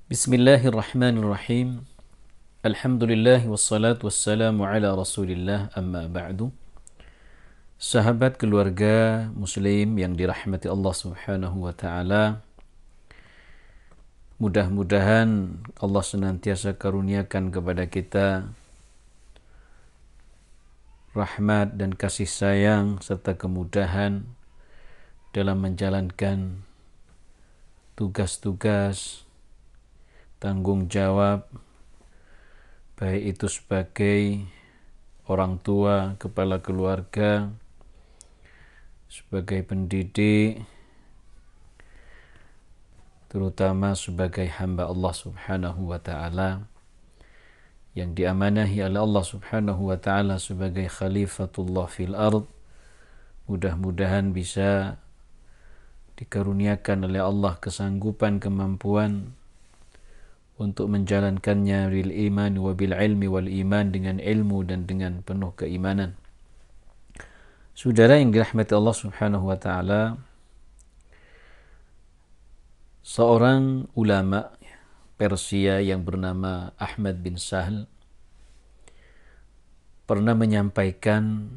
Bismillahirrahmanirrahim. Alhamdulillah wassalatu wassalamu ala Rasulillah amma ba'du. Sahabat keluarga muslim yang dirahmati Allah Subhanahu wa taala, mudah-mudahan Allah senantiasa karuniakan kepada kita rahmat dan kasih sayang serta kemudahan dalam menjalankan tugas-tugas tanggung jawab, baik itu sebagai orang tua, kepala keluarga, sebagai pendidik, terutama sebagai hamba Allah Subhanahu wa ta'ala yang diamanahi oleh Allah Subhanahu wa ta'ala sebagai khalifatullah fil ard. Mudah-mudahan bisa dikaruniakan oleh Allah kesanggupan, kemampuan untuk menjalankannya bil iman wa bil ilmi wal iman, dengan ilmu dan dengan penuh keimanan. Saudara yang dirahmati Allah Subhanahu wa taala, seorang ulama Persia yang bernama Ahmad bin Sahl pernah menyampaikan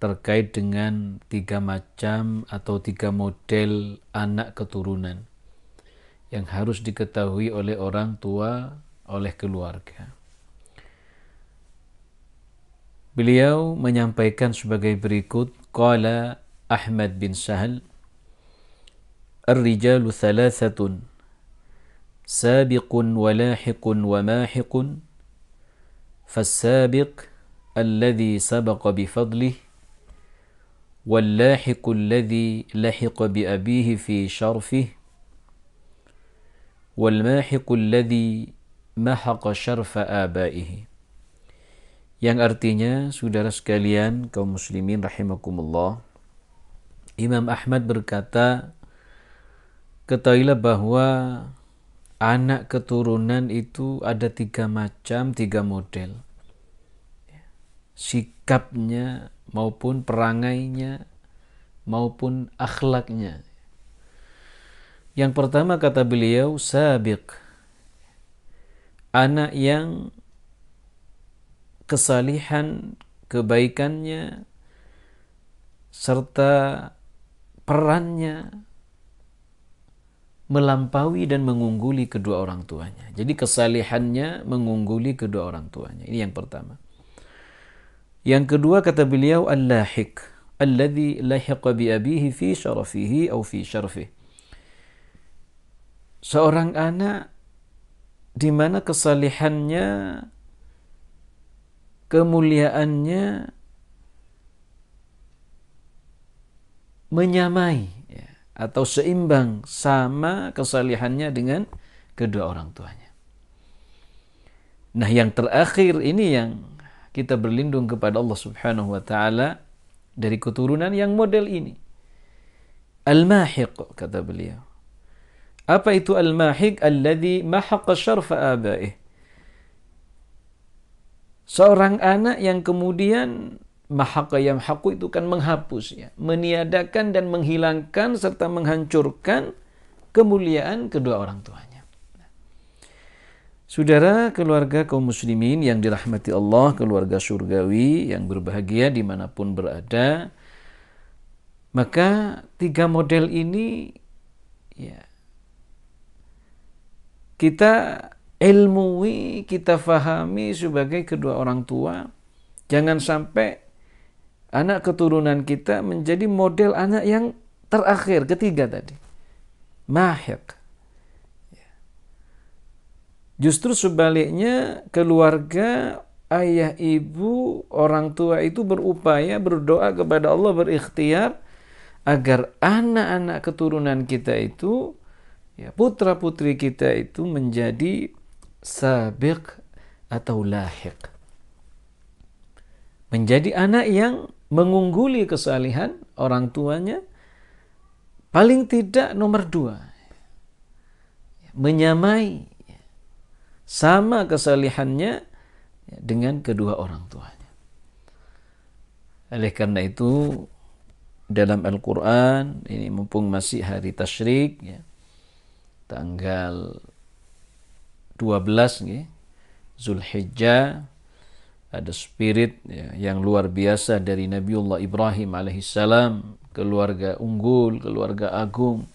terkait dengan 3 macam atau 3 model anak keturunan yang harus diketahui oleh orang tua, oleh keluarga. Beliau menyampaikan sebagai berikut, qala Ahmad bin Sahl, ar-rijalu thalathatun, sabiqun wa lahiqun wa mahiqun, fas-sabiq alladhi sabaqa bifadlih, wal-lahiqu alladhi lahiqa bi abihi fi syarfih, wal-mahiqu alladhi mahaqa syarfa abaihi. Yang artinya, saudara sekalian kaum muslimin rahimakumullah, Imam Ahmad berkata, ketahuilah bahwa anak keturunan itu ada 3 macam, 3 model. Sikapnya maupun perangainya maupun akhlaknya. Yang pertama kata beliau, sabiq, anak yang kesalihan, kebaikannya serta perannya melampaui dan mengungguli kedua orang tuanya. Jadi kesalihannya mengungguli kedua orang tuanya. Ini yang pertama. Yang kedua kata beliau, al-lahiq, alladhi lahiqa bi abihi fi syarafihi au fi syarfihi. Seorang anak di mana kesalihannya, kemuliaannya menyamai atau seimbang sama kesalihannya dengan kedua orang tuanya. Nah, yang terakhir ini yang kita berlindung kepada Allah Subhanahu wa taala dari keturunan yang model ini. Al-mahiq kata beliau. Apa itu al-mahiq? Alladhi mahaqa syarfa abaih. Seorang anak yang kemudian mahaqa yamhaqu itu kan menghapus, meniadakan dan menghilangkan serta menghancurkan kemuliaan kedua orang tuanya. Saudara keluarga kaum muslimin yang dirahmati Allah, keluarga surgawi yang berbahagia dimanapun berada, maka 3 model ini kita ilmui, kita fahami sebagai kedua orang tua. Jangan sampai anak keturunan kita menjadi model anak yang terakhir, ketiga tadi, mahiq. Justru sebaliknya, keluarga, ayah, ibu, orang tua itu berupaya, berdoa kepada Allah, berikhtiar agar anak-anak keturunan kita itu, putra-putri kita itu menjadi sabiq atau lahiq. Menjadi anak yang mengungguli kesalihan orang tuanya, paling tidak nomor 2. Menyamai, sama kesalihannya dengan kedua orang tuanya. Oleh karena itu, dalam Al-Quran, ini mumpung masih hari tasyrik, tanggal 12 nggih, Zulhijjah, ada spirit ya, yang luar biasa dari Nabiullah Ibrahim alaihissalam, keluarga unggul, keluarga agung.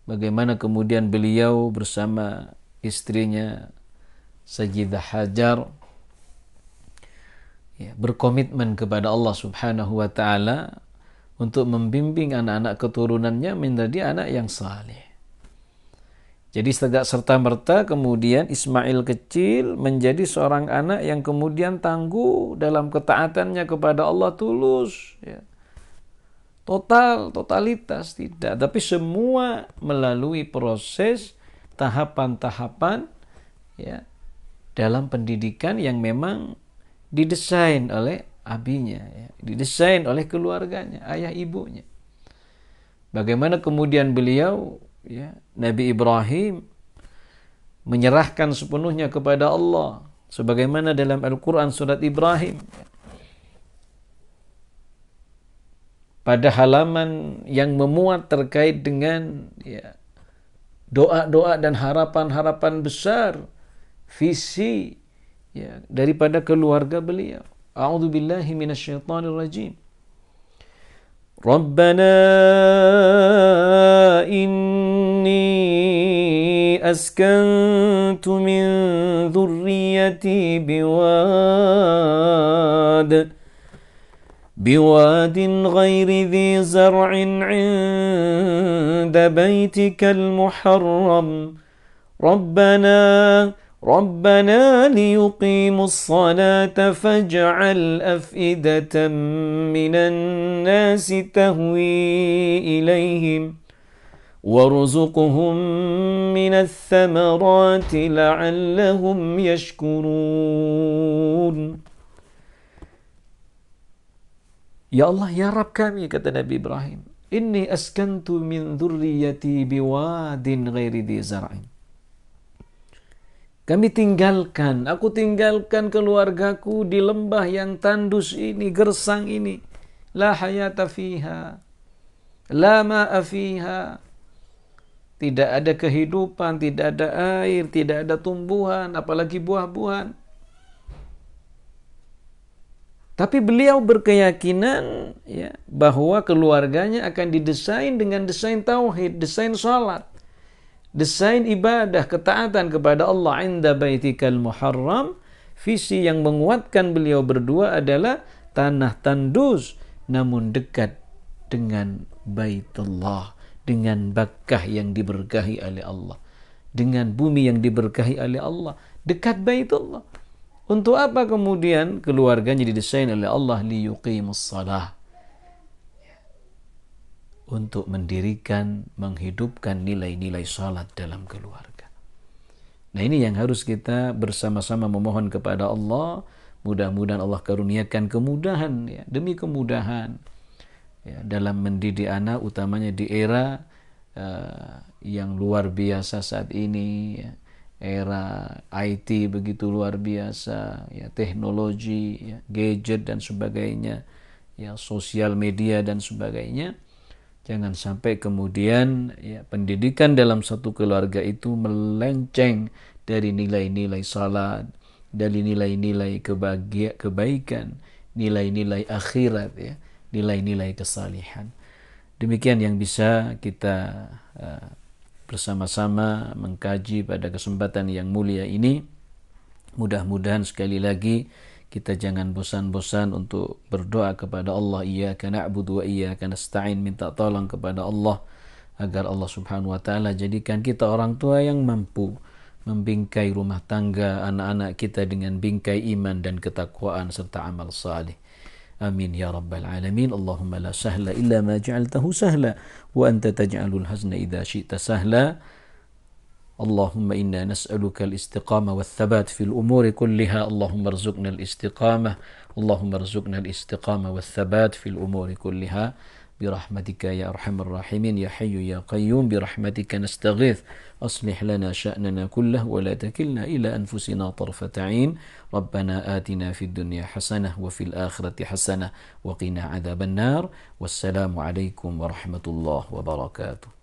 Bagaimana kemudian beliau bersama istrinya Sayyidah Hajar ya, berkomitmen kepada Allah Subhanahu wa taala untuk membimbing anak-anak keturunannya menjadi anak yang saleh. Jadi tidak serta-merta kemudian Ismail kecil menjadi seorang anak yang kemudian tangguh dalam ketaatannya kepada Allah tulus. Ya. Totalitas tidak. Tapi semua melalui proses tahapan-tahapan ya, dalam pendidikan yang memang didesain oleh abinya, ya, didesain oleh keluarganya, ayah ibunya. Bagaimana kemudian beliau ya, Nabi Ibrahim menyerahkan sepenuhnya kepada Allah sebagaimana dalam Al-Quran surat Ibrahim pada halaman yang memuat terkait dengan ya, doa-doa dan harapan-harapan besar visi ya, daripada keluarga beliau. A'udzubillahi minasyaitonirrajim. Rabbana inni askantu min dhurriyyati بواد غير ذي زرع عند بيتك المحرم ربنا ليقيموا الصلاة فاجعل أفئدة من الناس تهوي إليهم وارزقهم من الثمرات لعلهم يشكرون. Ya Allah, ya Rabb kami, kata Nabi Ibrahim, inni askantu min dhurriyyati biwadin ghairi dhi zar'in. Aku tinggalkan keluargaku di lembah yang tandus ini, gersang ini. La hayata fiha, la ma'a fiha. Tidak ada kehidupan, tidak ada air, tidak ada tumbuhan, apalagi buah-buahan. Tapi beliau berkeyakinan ya, bahwa keluarganya akan didesain dengan desain tauhid, desain salat, desain ibadah, ketaatan kepada Allah inda baitikal muharram. Visi yang menguatkan beliau berdua adalah tanah tandus namun dekat dengan Baitullah, dengan Bakkah yang diberkahi oleh Allah, dengan bumi yang diberkahi oleh Allah, dekat Baitullah. Untuk apa kemudian keluarganya didesain oleh Allah? Liyuqimus salah, untuk mendirikan, menghidupkan nilai-nilai salat dalam keluarga. Nah, ini yang harus kita bersama-sama memohon kepada Allah. Mudah-mudahan Allah karuniakan kemudahan ya, demi kemudahan ya, dalam mendidik anak, utamanya di era yang luar biasa saat ini ya. Era IT begitu luar biasa ya, teknologi ya, gadget dan sebagainya ya, sosial media dan sebagainya. Jangan sampai kemudian ya, pendidikan dalam satu keluarga itu melenceng dari nilai-nilai salat, dari nilai-nilai kebaikan, nilai-nilai akhirat ya, nilai-nilai kesalihan. Demikian yang bisa kita bersama-sama mengkaji pada kesempatan yang mulia ini. Mudah-mudahan sekali lagi kita jangan bosan-bosan untuk berdoa kepada Allah, iyyaka na'budu wa iyyaka nasta'in, minta tolong kepada Allah agar Allah Subhanahu wa taala jadikan kita orang tua yang mampu membingkai rumah tangga anak-anak kita dengan bingkai iman dan ketakwaan serta amal saleh. Amin ya rabbal alamin. Allahumma la sahla illa ma ja'altahu sahla wa anta taj'alul hazna idza syi'ta sahla. Allahumma inna nas'aluka al-istiqamah wa thabat fil umuri kulliha. Allahumma rzuqna al-istiqamah. Allahumma rzuqna al-istiqamah wa thabat fil umuri kulliha. Birahmatika ya arhamar rahimin ya hayyu ya qayyum. Birahmatika nastaghith. أصلح لنا شأننا كله ولا تكلنا إلى أنفسنا طرفة عين. ربنا آتنا في الدنيا حسنة وفي الآخرة حسنة وقنا عذاب النار. والسلام عليكم ورحمة الله وبركاته.